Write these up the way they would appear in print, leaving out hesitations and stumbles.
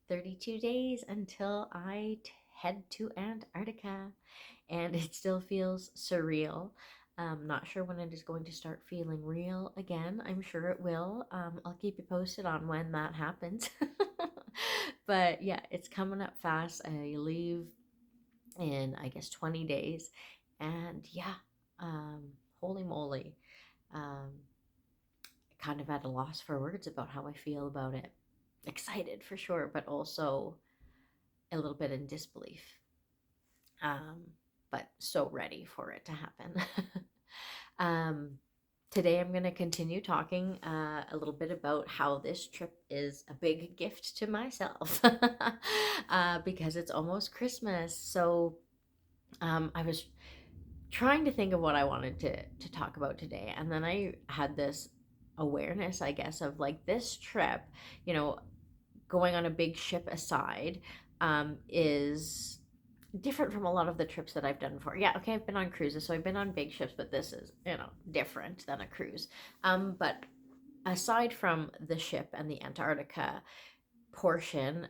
32 days until I head to Antarctica, and it still feels surreal. Not sure when it is going to start feeling real again. I'm sure it will. I'll keep you posted on when that happens. But yeah, it's coming up fast. I leave in, I guess, 20 days. And yeah, um, holy moly. Um, kind of at a loss for words about how I feel about it. Excited for sure, but also a little bit in disbelief. Um, but so ready for it to happen. um, Today I'm going to continue talking a little bit about how this trip is a big gift to myself because it's almost Christmas. So I was trying to think of what I wanted to talk about today, and then I had this awareness, I guess, of like this trip, you know, going on a big ship aside, is different from a lot of the trips that I've done before. Yeah, okay, I've been on cruises, so I've been on big ships, but this is, different than a cruise. But aside from the ship and the Antarctica portion,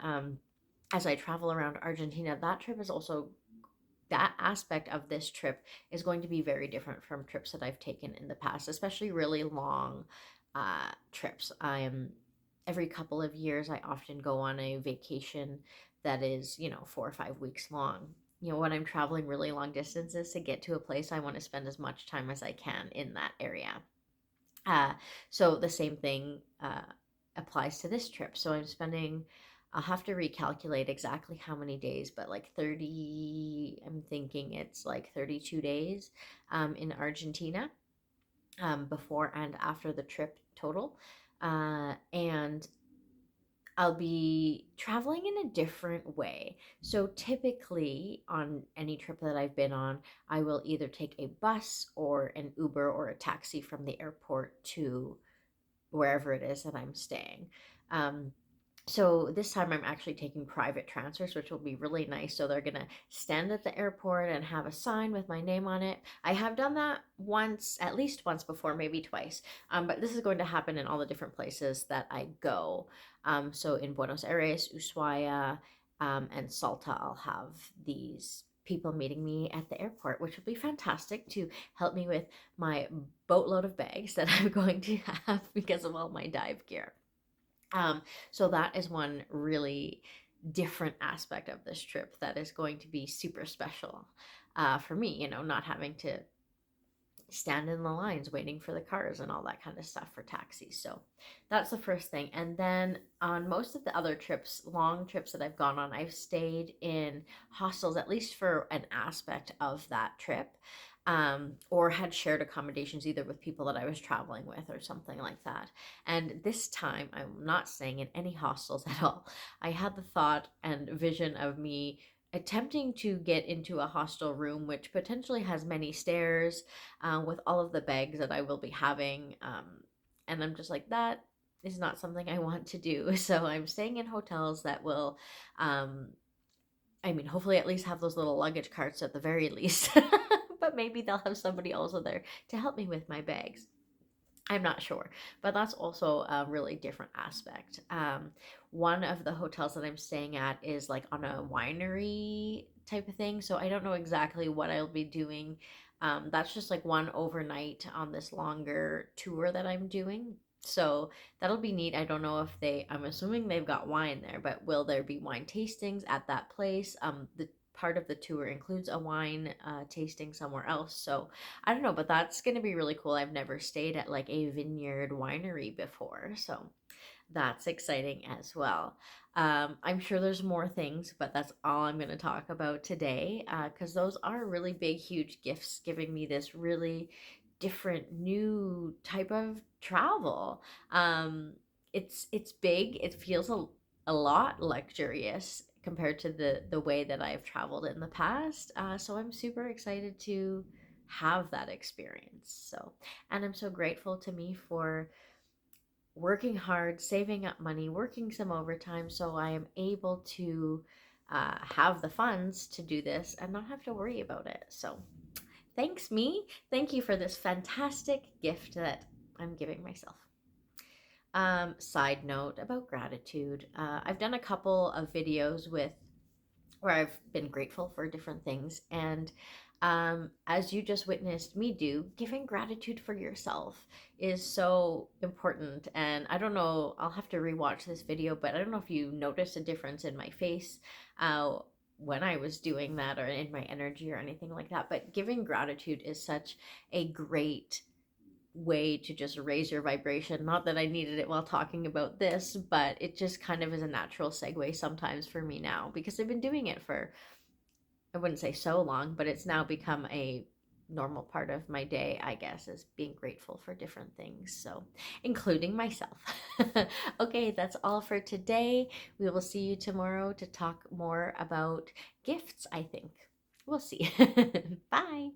as I travel around Argentina, that trip is also that aspect of this trip is going to be very different from trips that I've taken in the past, especially really long trips. I am every couple of years, I often go on a vacation that is, 4 or 5 weeks long. When I'm traveling really long distances to get to a place, I want to spend as much time as I can in that area. Uh, so the same thing applies to this trip. So I'll have to recalculate exactly how many days, but like 30, I'm thinking it's like 32 days in Argentina, before and after the trip total. And I'll be traveling in a different way. So typically on any trip that I've been on, I will either take a bus or an Uber or a taxi from the airport to wherever it is that I'm staying. Um, so this time I'm actually taking private transfers, which will be really nice. So they're gonna stand at the airport and have a sign with my name on it. I have done that once, at least once before, maybe twice. But this is going to happen in all the different places that I go. So in Buenos Aires, Ushuaia, and Salta, I'll have these people meeting me at the airport, which will be fantastic to help me with my boatload of bags that I'm going to have because of all my dive gear. So that is one really different aspect of this trip that is going to be super special for me, not having to stand in the lines waiting for the cars and all that kind of stuff for taxis. So that's the first thing. And then on most of the other trips, long trips that I've gone on, I've stayed in hostels, at least for an aspect of that trip, or had shared accommodations either with people that I was traveling with or something like that. And this time, I'm not staying in any hostels at all. I had the thought and vision of me attempting to get into a hostel room which potentially has many stairs, with all of the bags that I will be having. And I'm just like, that is not something I want to do. So I'm staying in hotels that will, um, I mean, hopefully at least have those little luggage carts at the very least. But maybe they'll have somebody also there to help me with my bags. I'm not sure, but that's also a really different aspect. One of the hotels that I'm staying at is like on a winery type of thing, so I don't know exactly what I'll be doing. That's just like one overnight on this longer tour that I'm doing. So that'll be neat. I don't know if I'm assuming they've got wine there, but will there be wine tastings at that place? The part of the tour includes a wine tasting somewhere else. So I don't know, but that's going to be really cool. I've never stayed at like a vineyard winery before, so that's exciting as well. I'm sure there's more things, but that's all I'm going to talk about today because those are really big, huge gifts giving me this really different, new type of travel. Um, it's big. It feels a lot luxurious compared to the way that I've traveled in the past. So I'm super excited to have that experience. So, and I'm so grateful to me for working hard, saving up money, working some overtime so I am able to have the funds to do this and not have to worry about it. So, thanks, me. Thank you for this fantastic gift that I'm giving myself. Side note about gratitude. I've done a couple of videos with where I've been grateful for different things. And as you just witnessed me do, giving gratitude for yourself is so important. And I don't know, I'll have to rewatch this video, but I don't know if you noticed a difference in my face uh, when I was doing that, or in my energy or anything like that. But giving gratitude is such a great way to just raise your vibration. Not that I needed it while talking about this, but it just kind of is a natural segue sometimes for me now, because I've been doing it for, I wouldn't say so long, but it's now become a normal part of my day, I guess, is being grateful for different things. So, including myself. Okay, that's all for today. We will see you tomorrow to talk more about gifts, I think. We'll see. Bye.